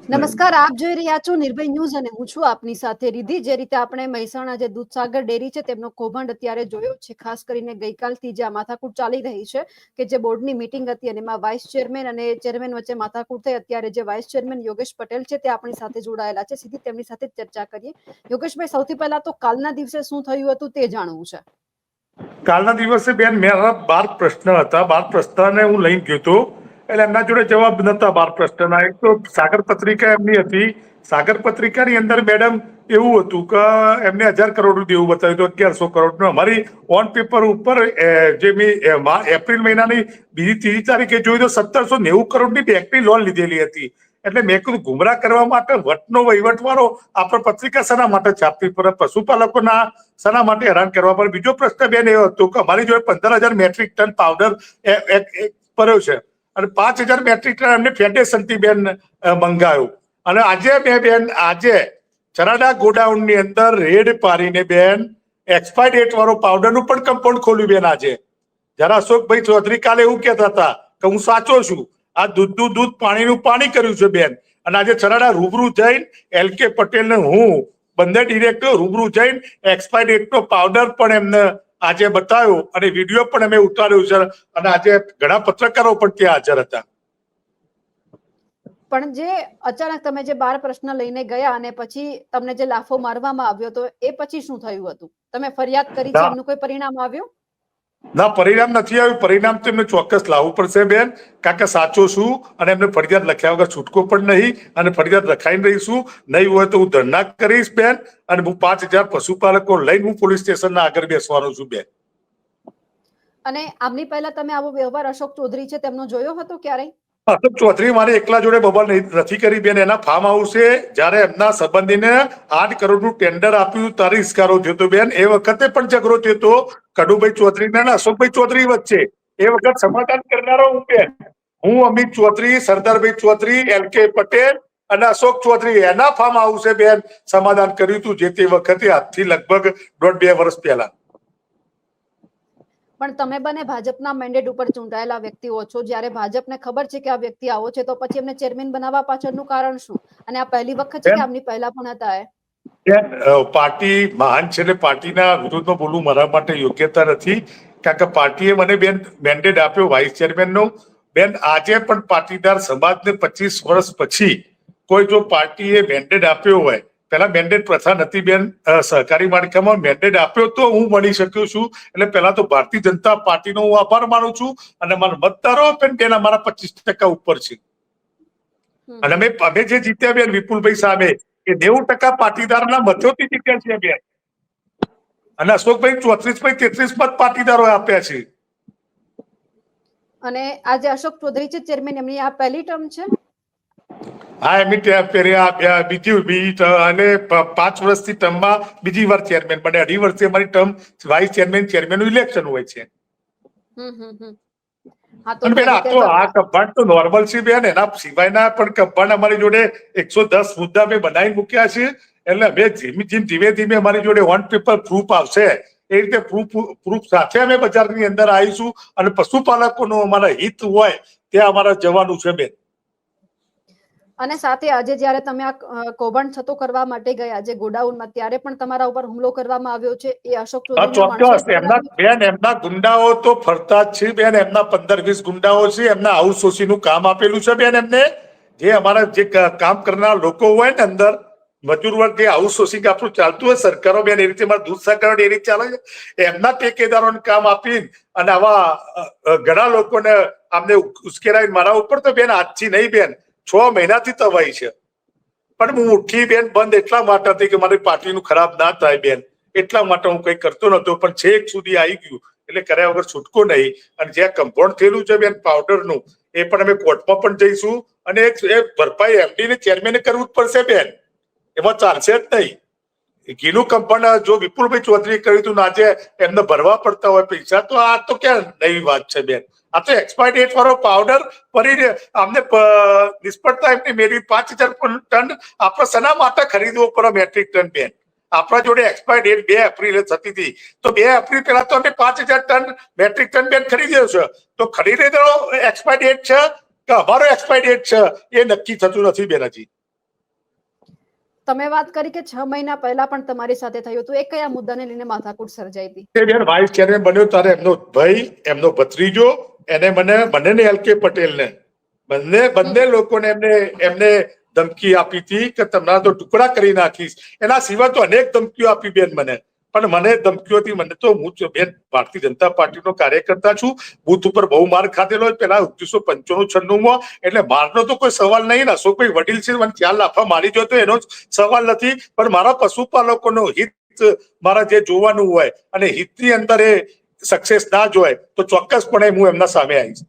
નમસ્કાર, આપ જોઈ રહ્યા છો નિર્ભય ન્યૂઝ અને હું છું આપની સાથે રિધિ. જે રીતે આપણે મહેસાણા જે દૂધસાગર ડેરી છે તેમનો કૌભાંડ અત્યારે જોયો છે, ખાસ કરીને ગઈકાલથી જે માથાકૂટ ચાલી રહી છે કે જે બોર્ડની મીટિંગ હતી અને એમાં વાઇસ ચેરમેન અને ચેરમેન વચ્ચે માથાકૂટ થઈ. અત્યારે જે વાઇસ ચેરમેન યોગેશ પટેલ છે તે આપણી સાથે જોડાયેલા છે, સીધી તેમની સાથે ચર્ચા કરીએ. યોગેશભાઈ, સૌથી પહેલા તો કાલના દિવસે શું થયું હતું તે જાણવું છે. કાલના દિવસે બેન મારા 12 પ્રશ્ન હતા. 12 પ્રશ્નને હું લઈને ગયો હતો, એટલે એમના જોડે જવાબ નતા 12 પ્રશ્નના. એક તો સાગર પત્રિકા એમની હતી. સાગર પત્રિકાની અંદર મેડમ એવું હતું કે એમને 1000 કરોડનું દેવું બતાવ્યું હતું, 1100 કરોડનું. અમારી ઓન પેપર ઉપર જે મેં એપ્રિલ મહિનાની ત્રીજી તારીખે જોયું તો 1790 કરોડની બેંકની લોન લીધેલી હતી. એટલે મેં કીધું ગુમરાહ કરવા માટે વટનો વહીવટવાળો આપણે પત્રિકા શાના માટે છાપવી પડે, પશુપાલકોના શાના માટે હેરાન કરવા પડે. બીજો પ્રશ્ન બેન એવો હતો કે અમારી જોડે 15,000 મેટ્રિક ટન પાવડર ભર્યો છે અને 5,000 મેટ્રિક ટન એમને ફેડરેશનથી બેન મંગાવ્યો. અને આજે ચરાડા ગોડાઉનની અંદર રેડ પાડીને બેન એક્સપાયર ડેટ વાળો પાવડરનું પણ કમ્પાઉન્ડ ખોલ્યું બેન. આજે જરા અશોકભાઈ ચૌધરી કાલે એવું કહેતા હતા કે હું સાચો છું, આ દૂધનું દૂધ પાણીનું પાણી કર્યું છે બેન. અને આજે ચરાડા રૂબરૂ જઈને LK પટેલ ને હું બંને ડિરેક્ટર રૂબરૂ જઈને એક્સપાયર ડેટનો પાવડર પણ એમને આજે બતાવ્યો અને વિડીયો પણ અમે ઉતાર્યો છે. અને આજે ઘણા પત્રકારો પણ ત્યાં હાજર હતા. પણ જે અચાનક તમે જે 12 પ્રશ્ન લઈને ગયા અને પછી તમને જે લાફો મારવામાં આવ્યો તો એ પછી શું થયું હતું? તમે ફરિયાદ કરી છે, એમનું કોઈ પરિણામ આવ્યું? ના, પરિણામ નથી આવ્યું. પરિણામ તો એમને ચોક્કસ લાવવું પડશે બેન, કારણ કે સાચો છું અને એમને ફરિયાદ લખ્યા વગર છૂટકો પણ નહીં. અને ફરિયાદ લખાઈને રહીશું. નહીં હોય તો હું ધરણા કરીશ બેન. અને હું 5,000 પશુપાલકો લઈને હું પોલીસ સ્ટેશનના આગળ બેસવાનો છું બેન. અને આમની પહેલા તમે આવો વ્યવહાર અશોક ચૌધરી છે તેમનો જોયો હતો ક્યારેય? અશોક ચૌધરી મારે એકલા જોડે બબાલ નથી કરી બેન. એના ફાર્મ હાઉસે જયારે એમના સંબંધીને 8 કરોડનું ટેન્ડર આપ્યું ત્યારે ઇસ્કારો થયો હતો બેન. એ વખતે પણ ઝઘડો થયો હતો કડુભાઈ ચૌધરી અને અશોકભાઈ ચૌધરી વચ્ચે. એ વખત સમાધાન કરનારો હું બેન. હું, અમિત ચૌધરી, સરદારભાઈ ચૌધરી, LK પટેલ અને અશોક ચૌધરી એના ફાર્મ હાઉસે બેન સમાધાન કર્યું હતું જે તે વખતે, આજથી લગભગ 1.5-2 વર્ષ પહેલા. પણ તમે બંને ભાજપના મેન્ડેટ ઉપર ચૂંટાયેલા વ્યક્તિઓ છો. જ્યારે ભાજપને ખબર છે કે આ વ્યક્તિ આવો છે તો પછી એમને ચેરમેન બનાવવા પાછળનું કારણ શું? અને આ પહેલી વખત છે કે આમની પહેલા પણ હતા? પાર્ટી મહાન છે એટલે પાર્ટીના વિરોધમાં બોલવું મારા માટે યોગ્યતા નથી, કારણ કે પાર્ટીએ મને બેન મેન્ડેટ આપ્યો વાઇસ ચેરમેનનો. બેન આજે પણ પાટીદાર સમાજને 25 વર્ષ પછી કોઈ જો પાર્ટીએ મેન્ડેટ આપ્યો હોય, પેલા મેન્ડેટ પ્રથા નથી બેન, સહકારી માળખામાં મેન્ડેટ આપ્યો તો હું બની શક્યો છું. એટલે પેલા તો ભારતીય જનતા પાર્ટીનો હું આભાર માનું છું. અને મારા મતદારો બેન અમારા 25% ઉપર છે. અને અમે જે જીત્યા બેન વિપુલભાઈ સામે એ 90% પાટીદારના મતોથી જીત્યા છે બેન. અને અશોકભાઈ 34-33 મત પાટીદારો આપ્યા છે. અને આજે અશોક ચૌધરી છે ચેરમેન, એમની આ પહેલી ટર્મ છે? હા, એમની બીજી અને 5 વર્ષથી ટર્મમાં બીજી વાર ચેરમેન બને. 2.5 વર્ષથી અમારી ટર્મ વાઇસ ચેરમેનનું ઇલેક્શન હોય છે. બેન આ કૌભાંડ તો નોર્મલ છે બેન. એના સિવાયના પણ કૌભાંડ અમારી જોડે 110 મુદ્દા મેં બનાવી મૂક્યા છે. એટલે અમે ધીમે ધીમે અમારી જોડે ઓન પેપર પ્રૂફ આવશે એ રીતે પ્રૂફ સાથે અમે બજારની અંદર આવીશું. અને પશુપાલકોનું અમારા હિત હોય ત્યાં અમારા જવાનું છે બેન. અને સાથે આજે જ્યારે તમે આ કૌભાંડ થતો કરવા માટે ગયા જે ગોડાઉનમાં, ત્યારે પણ તમારા ઉપર હુમલો કરવામાં આવ્યો છે. એ અશોક ચૌધરી એમના ગુંડાઓ તો ફરતા જ છે બેન. એમના 15-20 ગુંડાઓ છે. એમના આઉટસોર્સિંગનું કામ આપેલું છે બેન એમને. જે અમારા જે કામ કરનાર લોકો હોય ને અંદર મજૂર વર્ગ, જે આઉટસોર્સિંગ આપણું ચાલતું હોય સરકારો બેન, એ રીતે અમારા દૂધસાગર ડેરી ચાલે છે. એમના ટેકેદારોને કામ આપીને અને આવા ઘણા લોકોને અમને ઉશ્કેરાય મારા ઉપર તો બેન આજથી નહીં બેન, 6 મહિનાથી તવાઈ છે. પણ હું ઉઠી બેન બંધ એટલા માટે હતી કે મારી પાર્ટીનું ખરાબ ના થાય બેન, એટલા માટે હું કઈ કરતો નતો. પણ છેક સુધી આવી ગયું એટલે કર્યા વગર છૂટકો નહીં. અને જ્યાં કમ્પાઉન્ડ થયેલું છે બેન પાવડરનું, એ પણ અમે કોર્ટમાં પણ જઈશું. અને એ ભરપાઈ MD ને ચેરમેને કરવું જ પડશે બેન, એમાં ચાલશે જ નહીં. ઘીનું કમ્પાઉન્ડ જો વિપુલભાઈ ચૌધરી કર્યું હતું, આજે એમને ભરવા પડતા હોય પૈસા, તો આ તો ક્યાં નવી વાત છે બેન. આ તો એક્સપાયર ડેટ વાળો પાવડર ફરી અમને નિષ્ફળતા એમની મેળવી 5,000 ટન આપણે શેના માટે ખરીદવો પડે મેટ્રિક ટન બેન? આપણા જોડે એક્સપાયર ડેટ 2 એપ્રિલે થતી હતી, તો 2 એપ્રિલ પહેલા તો અમે 5,000 ટન મેટ્રિક ટન બેન ખરીદ્યો છે. તો ખરીદેલો એક્સપાયર ડેટ છે કે અમારો એક્સપાયર ડેટ છે એ નક્કી થતું નથી બેન. હજી તમે વાત કરી કે 6 મહિના પહેલા પણ તમારી સાથે થયું હતું, એ કયા મુદ્દાને લઈને માથાકૂટ સર્જાઈ હતી? બેન વાઇસ ચેરમેન બન્યો ત્યારે એમનો ભાઈ, એમનો ભત્રીજો, એને બંનેને LK પટેલને બંને લોકોને એમને ધમકી આપી હતી કે તમારા તો ટુકડા કરી નાખીશ. એના સિવાય તો અનેક ધમકીઓ આપી બેન મને. પણ મને ધમકીઓથી હું બેન ભારતીય જનતા પાર્ટીનો કાર્યકર્તા છું. બુથ ઉપર બહુ માર ખાધેલો પેલા 1995-96માં. એટલે મારનો તો કોઈ સવાલ નહીં. અશોકભાઈ વડીલ છે, મને 4 લાફા મારી જો તો એનો સવાલ નથી. પણ મારા પશુપાલકોનો હિત મારા જે જોવાનું હોય અને હિતની અંદર એ સક્સેસ ના જોય તો ચોક્કસપણે હું એમના સામે આવીશ.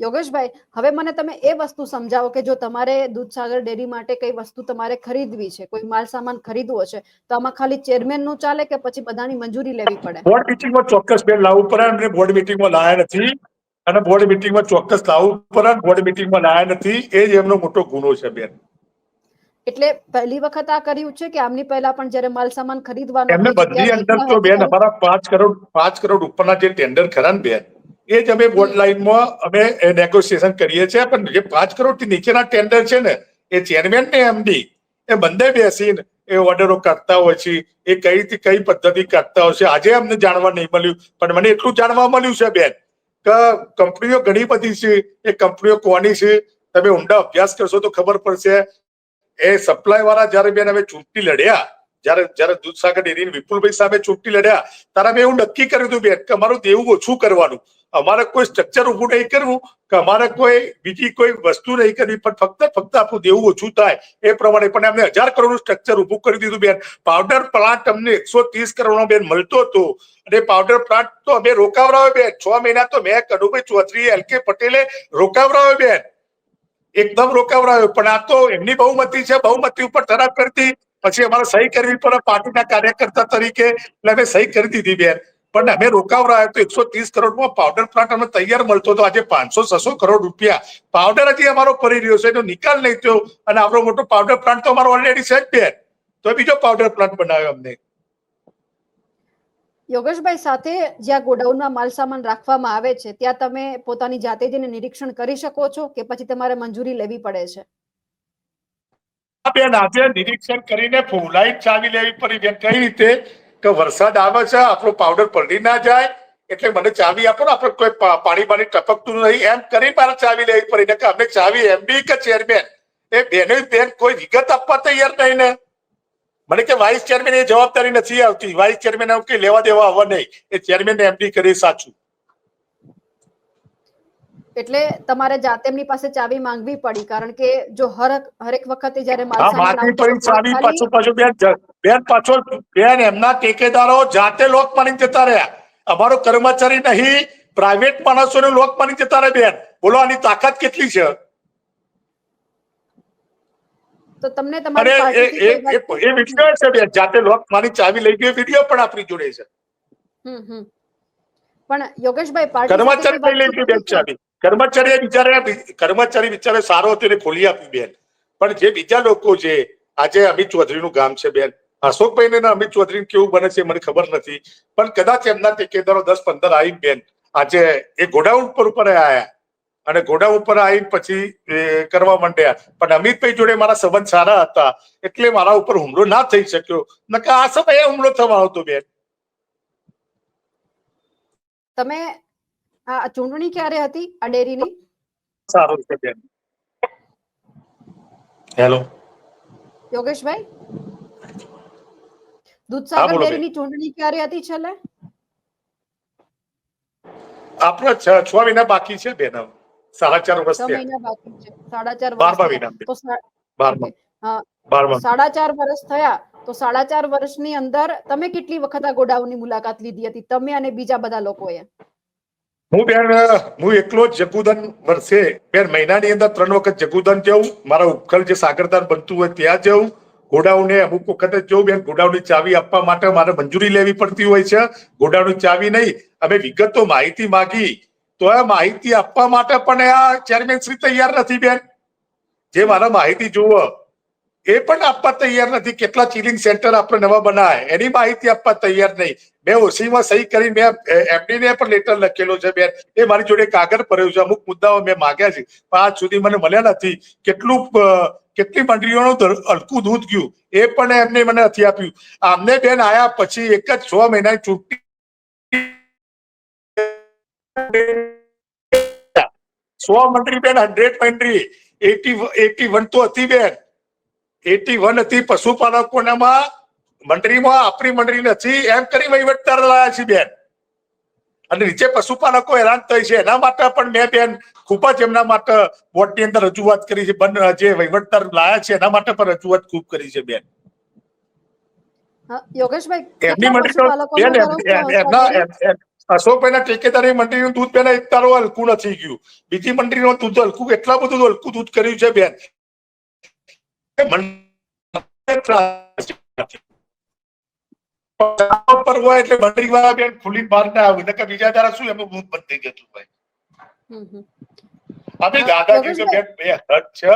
યોગેશભાઈ, હવે મને તમે એ વસ્તુ સમજાવો કે જો તમારે દૂધસાગર ડેરી માટે કઈ વસ્તુ તમારે ખરીદવી છે, કોઈ માલ સામાન ખરીદવો છે, તો આમાં ખાલી ચેરમેન નું ચાલે કે પછી બધાની મંજૂરી લેવી પડે? બોર્ડ મીટિંગમાં ચોક્કસ બેન લાવવું પડે. અમને બોર્ડ મીટિંગમાં લાયા નથી અને બોર્ડ મીટિંગમાં ચોક્કસ લાવવું પડે. બોર્ડ મીટિંગમાં લાયા નથી, એ જ એમનો મોટો ગુનો છે બેન. એટલે પહેલી વખત આ કર્યું છે કે આમની પહેલા પણ જ્યારે માલ સામાન ખરીદવાનો એમને બધી અંદર તો બેન અમારા 5 કરોડ ઉપરના જે ટેન્ડર ખરા ને બેન, એ જ અમે બોર્ડ લાઈનમાં અમે નેગોશિએશન કરીએ છીએ. પણ જે 5 કરોડ થી નીચેના ટેન્ડર છે ને, એ ચેરમેન ને MD એ બંને બેસીને એ ઓર્ડરો કરતા હોય છે. એ કઈ પદ્ધતિ કરતા હોય છે આજે અમને જાણવા નહીં મળ્યું. પણ મને એટલું જાણવા મળ્યું છે બેન કે કંપનીઓ ઘણી બધી છે. એ કંપનીઓ કોની છે તમે ઊંડા અભ્યાસ કરશો તો ખબર પડશે. એ સપ્લાય વાળા જયારે બેન અમે ચૂંટણી લડ્યા, જયારે દૂધસાગર ડેરી વિપુલભાઈ સામે ચૂંટણી લડ્યા, ત્યારે અમે એવું નક્કી કર્યું હતું બેન કે અમારું દેવું ઓછું કરવાનું. અમારે કોઈ સ્ટ્રક્ચર ઉભું નહીં કરવું કે અમારે કોઈ બીજી કોઈ વસ્તુ નહીં કરવી, પણ ફક્ત આપણું દેવું ઓછું થાય એ પ્રમાણે. પણ અમને 1000 કરોડનું સ્ટ્રક્ચર ઉભું કરી દીધું બેન. પાવડર પ્લાન્ટ અમને 130 કરોડનો બેન મળતો હતો અને પાવડર પ્લાન્ટ તો અમે રોકાવરાવ્યો બેન. 6 મહિના તો મેં, કનુભાઈ ચૌધરી, LK પટેલે રોકાવરાવ્યો બેન, એકદમ રોકાવરાવ્યો. પણ આ તો એમની બહુમતી છે, બહુમતી ઉપર ઠરાવ કરતી, પછી અમારે સહી કરવી પડે પાર્ટીના કાર્યકર્તા તરીકે, એટલે અમે સહી કરી દીધી બેન. પણ અમે રોકાવરાયો તો 130 કરોડમાં પાવડર પ્લાન્ટ અમને તૈયાર મળતો હતો. આજે 500-600 કરોડ રૂપિયા પાવડર હજી અમારો પડી રહ્યો છે, એનો નિકાલ નહીં થયો. અને આપણો મોટો પાવડર પ્લાન્ટ તો અમારો ઓલરેડી છે જ બેન, તો બીજો પાવડર પ્લાન્ટ બનાવ્યો અમને. યોગેશભાઈ, સાથે જ્યાં ગોડાઉનમાં માલ સામાન રાખવામાં આવે છે ત્યાં તમે પોતાની જાતે જઈને નિરીક્ષણ કરી શકો છો કે પછી તમારે મંજૂરી લેવી પડે છે? બેન આજે નિરીક્ષણ કરીને ફૂલાઈ ચાવી લેવી પડી બેન. કઈ રીતે કે વરસાદ આવે છે, આપણો પાવડર પલળી ના જાય એટલે મને ચાવી આપો ને, આપણે કોઈ પાણી ટપકતું નહીં એમ કરી મારે ચાવી લેવી પડી. કે અમે ચાવી MD કે ચેરમેન એ બેન કોઈ વિગત આપવા તૈયાર નહીં ને. મને કે વાઇસ ચેરમેન એ જવાબદારી નથી આવતી. વાઇસ ચેરમેન આવું કે લેવા દેવા આવવા નહીં, એ ચેરમેન MD કરે સાચું. એટલે તમારે જાતે એમની પાસે ચાવી માંગવી પડી, કારણ કે જો હરેક વખતે જ્યારે માલ સામાન આવતો બેન પાછો બેન એમના ટેકેદારો જાતે લોક માની જતા રહ્યા. અમારો કર્મચારી નહીં, પ્રાઇવેટ માણસોને લોક માની જતા રહ્યા બેન. બોલો આની તાકાત કેટલી છે? તો તમને તમારી પાર્ટીથી એ વિડીયો છે બેન, જાતે લોક માની ચાવી લઈ ગયો વિડીયો પણ આપણી જોડે છે. પણ યોગેશભાઈ, કર્મચારી લઈ ગયો બેન ચાવી. કર્મચારી બિચારે સારો હતો એને ખોલી આપ્યું બેન. પણ જે બીજા લોકો છે, આજે અમિત ચૌધરીનું ગામ છે બેન, અશોકભાઈ ને અમિત ચૌધરી કેવું બને છે મને ખબર નથી, પણ કદાચ એમના ટેકેદારો 10-15 આવી બેન આજે એ ગોડાઉન ઉપર આવ્યા અને ગોડાઉન ઉપર આવીને પછી કરવા માંડ્યા. પણ અમિતભાઈ જોડે મારા સંબંધ સારા હતા એટલે મારા ઉપર હુમલો ના થઈ શક્યો, નકર આ સમયે હુમલો થવાનો હતો બેન. તમે આ ચૂંટણી ક્યારે હતી આ ડેરીની? સારું છે બેન. હેલો યોગેશભાઈ, દૂધસાગર ડેરીની ચૂંટણી ક્યારે હતી છેલ્લે? આપણે 6 મહિના બાકી છે બેન. 4.5 વર્ષ 6 મહિના બાકી છે. 4.5 વર્ષ. 4.5 વર્ષ થયા તો 4.5 વર્ષની અંદર તમે કેટલી વખત આ ગોડાઉનની મુલાકાત લીધી હતી, તમે અને બીજા બધા લોકોએ? હું એકલો જ જગુદન વર્ષે બેન મહિનાની અંદર 3 વખત જગુદન જવું, મારા ઉપખલ જે સાગરદાર બનતું હોય ત્યાં જવું, ગોડાઉને અમુક વખતે જો બેન ગોડાઉનની ચાવી આપવા માટે મારે મંજૂરી લેવી પડતી હોય છે. ગોડાઉનની ચાવી નહીં, અમે વિગતો માહિતી માંગી તો આ માહિતી આપવા માટે પણ આ ચેરમેન શ્રી તૈયાર નથી બેન. જે મારા માહિતી જોવો એ પણ આપવા તૈયાર નથી. કેટલા ચિલિંગ સેન્ટર આપણે નવા બનાય એની માહિતી આપવા તૈયાર નહીં. મેં ઓસીમાં સહી કરી, મેં એમડી ને પણ લેટર લખેલો છે બેન. એ મારી જોડે કાગળ ભર્યો છે. અમુક મુદ્દાઓ મેં માંગ્યા છે પણ આજ સુધી મને મળ્યા નથી. કેટલી મંડળીઓનું હલકું દૂધ ગયું એ પણ એમને મને નથી આપ્યું. આમને બેન આયા પછી એક જ 6 મહિનાની ચૂંટણી 100 મંડળી બેન, 100 મંડળી, 81 તો હતી બેન, 81 હતી પશુપાલકોનામાં મંડળીમાં. આપણી મંડળી નથી એમ કરી વહીવટદાર લાયા છે બેન. અને નીચે પશુપાલકો હેરાન થઈ છે. એના માટે પણ મેં બેન ખૂબ જ એમના માટે બોર્ડની અંદર રજૂઆત કરી છે. જે વહીવટદાર લાયા છે એના માટે પણ રજૂઆત ખૂબ કરી છે બેન. યોગેશભાઈ, એમની મંડળી એમના અશોકભાઈના ઠેકેદારી મંડળીનું દૂધ બેન એક તારો હલકું નથી ગયું. બીજી મંડળીનું દૂધ હલકું, એટલા બધું હલકું દૂધ કર્યું છે બેન. પર હોય એટલે મંડળી વાળા બેન ખુલ્લી બહાર ના આવે નકર બીજા તારા શું એમનું દૂધ બંધ થઈ જતું ભાઈ. અમે દાદાગીરી બેન 2 હદ છે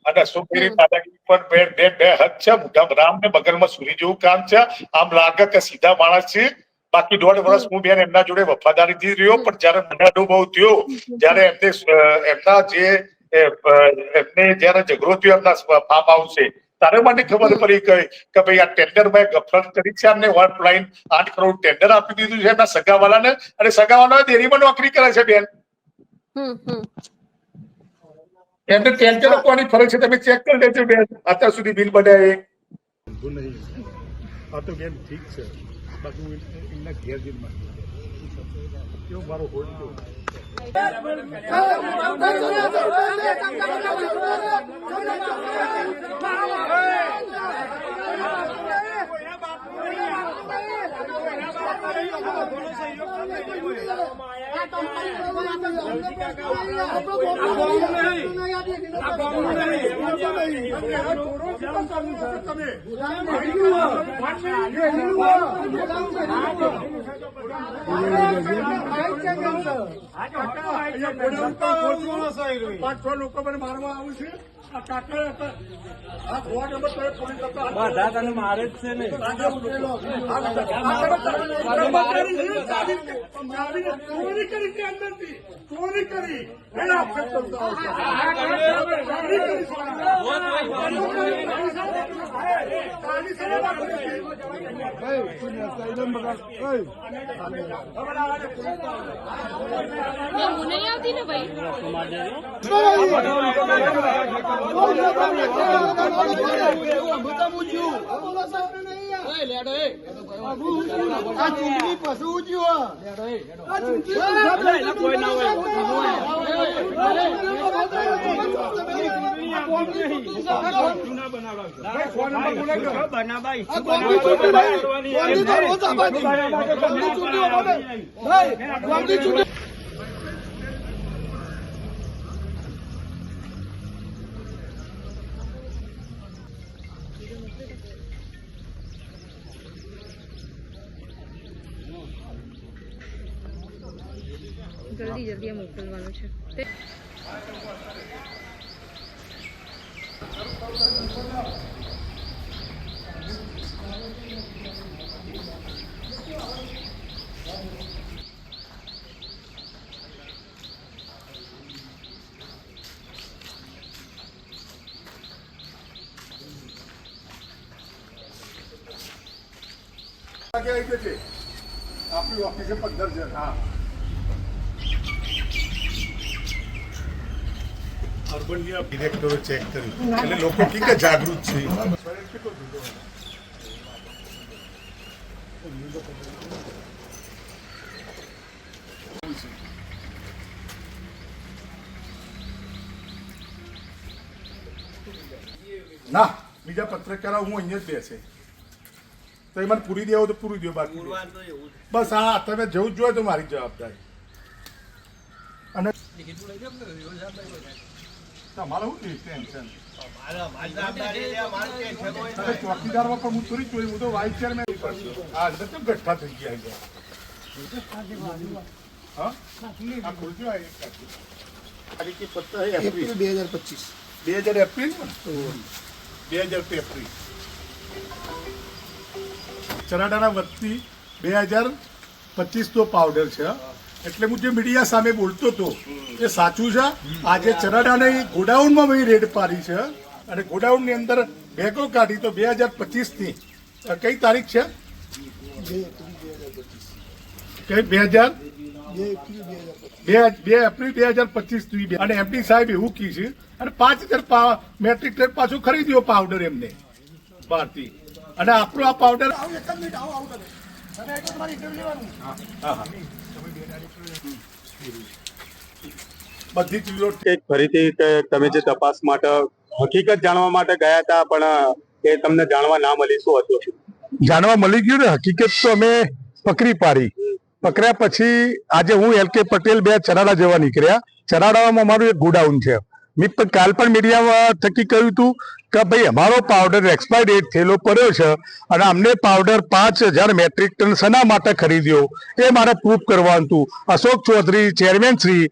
અને અશોકભાઈની દાદાગીરી પર બે હદ છે. મોટા રામ ને બગલમાં સૂરી જેવું કામ છે. આમ લાગે કે સીધા માણસ છે. બાકી 1.5 વર્ષ હું બેન એમના જોડે વફાદારીથી રહ્યો, પણ જયારે મને અનુભવ થયો, જયારે એમના જે એમને જયારે ઝઘડો થયો એમના ફાર્મ હાઉસ છે, તારે મને ખબર પડી ગઈ કે ભાઈ આ ટેન્ડર માં ગફલત કરી છે. અમને 1.8 કરોડ ટેન્ડર આપી દીધું છે એમના સગાવાલાને, અને સગાવાલા ડેરીમાં નોકરી કરે છે બેન. એમને ટેન્ડર આપવાની ફરજ છે. તમે ચેક કરી લેજો બેન, અત્યાર સુધી બિલ બનાવે. આ તો બેન ઠીક છે, બાકી એમના ઘેર દિલમાં કેવું મારો હોલ્ડ લોકો મને મારવા આવું છે. મારે જ છે ને ચોરી કરી અંદરથી ચોરી કરી નહીં આવતી ને ભાઈ. જલ્દી જલ્દી મોકલવાનું છે. આપણી ઓફિસે 15 જણ. હા, અર્બન ડિરેક્ટરો ચેક કર્યું એટલે લોકો ઠીક જાગૃત છે. ના, બીજા પત્રકારો હું અહીંયા જ બેસે તો એ મને પૂરી દેવો તો પૂરી દો, બાકી બસ હા તમે જવું જ જોઈએ તો મારી જવાબદારી. અને તમારે શું ટેન્શન? ચોકીદારમાં પણ હું થોડી જોઈ, હું તો વાઇસ ચેરમેન હા અંદર કેમ ગઠ્ઠા થઈ ગયા હા આ ખુલજો આ એક તારીખ की पता है अप्रैल 2025 2000 एप्रिल ચરાડાના વતી 2025 તો પાવડર છે એટલે હું જે મીડિયા સામે બોલતો હતો એ સાચું છે. આજે ચરાડાની ગોડાઉનમાં મેં રેડ પાડી છે અને ગોડાઉનની અંદર બેગો કાઢી તો 2025 ની કઈ તારીખ છે? 2 એપ્રિલ 2025 અને એમડી સાહેબ એવું કી છે અને 5000 મેટ્રિક ટન પાછું ખરીદ્યો પાવડર એમને બહારથી અને આપણો આ પાવડર બધી ચીજો ફરીથી તમે જે તપાસ માટે હકીકત જાણવા માટે ગયા હતા પણ એ તમને જાણવા ના મળી, શું હતું? જાણવા મળી ગયું ને હકીકત તો અમે પકડી પાડી. પકડ્યા પછી આજે હું LK પટેલ બે ચરાડા જવા નીકળ્યા. ચરાડામાં અમારું એક ગોડાઉન છે. મેં કાલ પણ મીડિયા થકી કહ્યું હતું કે ભાઈ અમારો પાવડર એક્સપાયર ડેટ થયેલો પડ્યો છે અને અમને પાવડર 5000 મેટ્રિક ટન શેના માટે ખરીદ્યો એ મારે પ્રૂફ કરવાનું હતું. અશોક ચૌધરી ચેરમેન શ્રી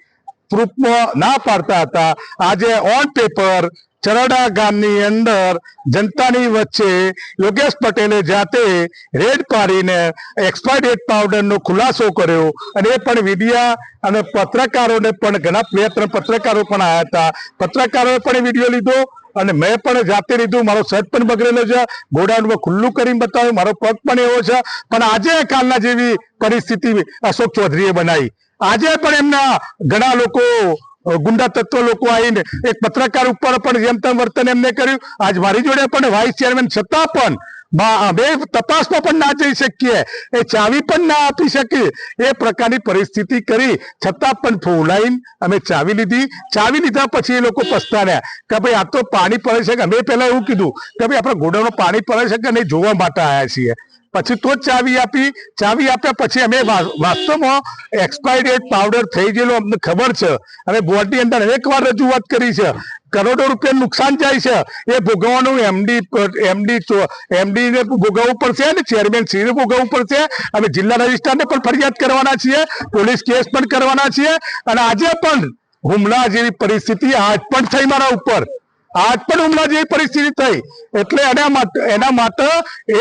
પ્રૂફમાં ના પાડતા હતા. આજે ઓન પેપર ચરાડા ગામની અંદર જનતાની વચ્ચે યોગેશ પટેલે જાતે રેડ પાડીને એક્સપાયર ડેટ પાવડરનો ખુલાસો કર્યો અને એ પણ મીડિયા અને પત્રકારોને પણ ઘણા 2-3 પત્રકારો પણ આવ્યા હતા. પત્રકારોએ પણ વિડીયો લીધો અને મેં પણ જાતે લીધું. મારો શર્ટ પણ બગડેલો છે, ગોડાઉનમાં ખુલ્લું કરીને બતાવ્યું, મારો પગ પણ એવો છે. પણ આજે કાલના જેવી પરિસ્થિતિ અશોક ચૌધરીએ બનાવી. આજે પણ એમના ઘણા લોકો ગુંડા તત્વ લોકો આવીને એક પત્રકાર ઉપર પણ જેમ તેમ વર્તન એમને કર્યું. આજ મારી જોડે પણ વાઇસ ચેરમેન છતાં પણ બે તપાસમાં પણ ના જઈ શકીએ, એ ચાવી પણ ના આપી શકીએ એ પ્રકારની પરિસ્થિતિ કરી છતાં પણ ફોલાઈન અમે ચાવી લીધી. ચાવી લીધા પછી એ લોકો પસ્તાડ્યા કે ભાઈ આ તો પાણી પડે છે. કે અમે પહેલા એવું કીધું કે ભાઈ આપણા ગોડાઉનમાં પાણી પડે છે કે નહીં જોવા માટે આવ્યા છીએ. પછી તો જ ચાવી આપી. ચાવી આપ્યા પછી અમે વાસ્તવમાં એક્સપાયર ડેટ પાવડર થઈ ગયેલો અમને ખબર છે. અમે બોર્ડની અંદર અનેક વાર રજૂઆત કરી છે. કરોડો રૂપિયા નુકસાન જાય છે એ ભોગવવાનું એમડી ને ભોગવવું પડશે ને ચેરમેન શ્રી ને ભોગવવું પડશે. અમે જિલ્લા રજિસ્ટ્રારને પણ ફરિયાદ કરવાના છીએ, પોલીસ કેસ પણ કરવાના છીએ. અને આજે પણ હુમલા જેવી પરિસ્થિતિ આજ પણ થઈ મારા ઉપર, આજ પણ હુમલા જેવી પરિસ્થિતિ થઈ. એટલે એના માટે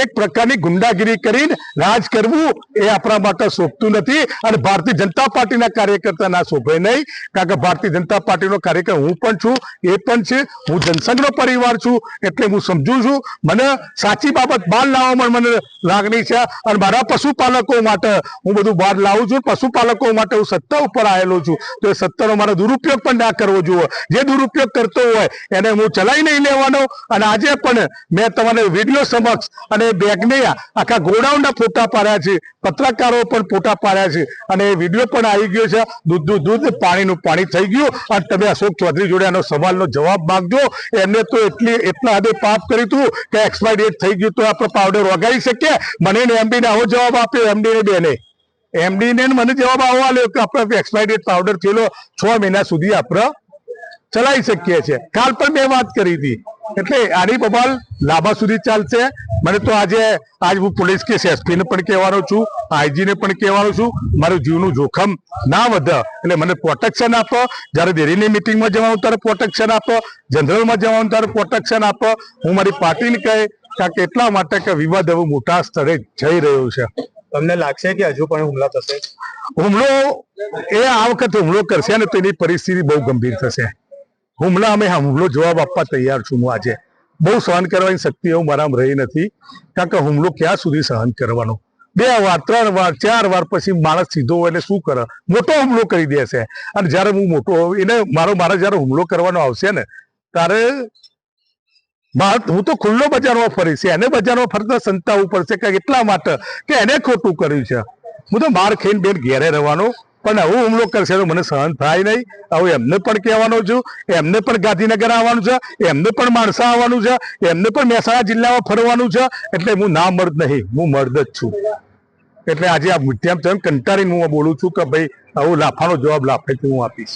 એક પ્રકારની ગુંડાગીરી કરીને રાજ કરવું એ આપણા માટે શોભતું નથી અને ભારતીય જનતા પાર્ટીના કાર્યકર્તા ના શોભે નહીં. કારણ કે ભારતીય જનતા પાર્ટીનો કાર્યકર હું પણ છું, એ પણ છે. હું જનસંઘનો પરિવાર છું એટલે હું સમજુ છું. મને સાચી બાબત બહાર લાવવામાં મને લાગણી છે અને મારા પશુપાલકો માટે હું બધું બહાર લાવું છું. પશુપાલકો માટે હું સત્તા ઉપર આવેલો છું તો એ સત્તાનો મારો દુરુપયોગ પણ ના કરવો જોઈએ. જે દુરુપયોગ કરતો હોય એને હું ચલાવી નહીં લેવાનો. અને આજે પણ મેં તમારે વિડીયો સમક્ષ અને બેગને આખા ગોડાઉનના ફોટા પાડ્યા છે, પત્રકારો પણ ફોટા પાડ્યા છે અને એ વિડીયો પણ આવી ગયો છે. દૂધ પાણીનું પાણી થઈ ગયું. અને તમે અશોક ચૌધરી જોડે એનો સવાલનો જવાબ માંગજો. એમને તો એટલા હદે પાપ કર્યું હતું કે એક્સપાયર ડેટ થઈ ગયું તો આપણે પાવડર વગાડી શકીએ. મને એમડીને આવો જવાબ આપ્યો, એમડીને બેને એમડીને મને જવાબ આવો આપ્યો કે આપણે એક્સપાયર ડેટ પાવડર થયેલો 6 મહિના સુધી આપણે ચલાવી શકીએ છીએ. કાલ પણ મેં વાત કરી હતી. એટલે આની બબાલ લાંબા સુધી ચાલશે. મને તો આજ હું પોલીસ કેસ એસપીને પણ કહેવાનો છું, આઈજીને પણ કહેવાનો છું, મારું જીવનું જોખમ ના વધે એટલે મને પ્રોટેક્શન આપો. જ્યારે ડેરીની મિટિંગમાં જવાનું ત્યારે પ્રોટેક્શન આપો, જનરલમાં જવાનું ત્યારે પ્રોટેક્શન આપો. હું મારી પાર્ટીને કહે કારણ કે એટલા માટે કે વિવાદ હવે મોટા સ્તરે જઈ રહ્યો છે. તમને લાગશે કે હજુ પણ હુમલા થશે? હુમલો એ આ વખતે હુમલો કરશે ને તો એની પરિસ્થિતિ બહુ ગંભીર થશે. હુમલો જવાબ આપવા તૈયાર છું. હું આજે બહુ સહન કરવાની શક્તિ એવું મારામાં રહી નથી. કારણ કે હુમલો ક્યાં સુધી સહન કરવાનો? 2 વાર 3 વાર 4 વાર પછી માણસ સીધો હોય એટલે શું કરે? મોટો હુમલો કરી દેશે. અને જયારે હું મોટો એને મારે જયારે હુમલો કરવાનો આવશે ને ત્યારે હું તો ખુલ્લો બજારમાં ફરીશ. એને બજારમાં ફરતા સંતાવવું પડશે કે એટલા માટે કે એને ખોટું કર્યું છે. હું તો માર ખાઈને બેન ઘેરે રહેવાનો પણ આવો હુમલો કરશે તો મને સહન થાય નહીં. હવે એમને પણ કહેવાનો છું, એમને પણ ગાંધીનગર આવવાનું છે, એમને પણ માણસા આવવાનું છે, એમને પણ મહેસાણા જિલ્લામાં ફરવાનું છે. એટલે હું ના મર્દ નહીં, હું મર્દ જ છું. એટલે આજે આ મીડિયામાં કંટાળીને હું બોલું છું કે ભાઈ આવું લાફાનો જવાબ લાફેથી હું આપીશ.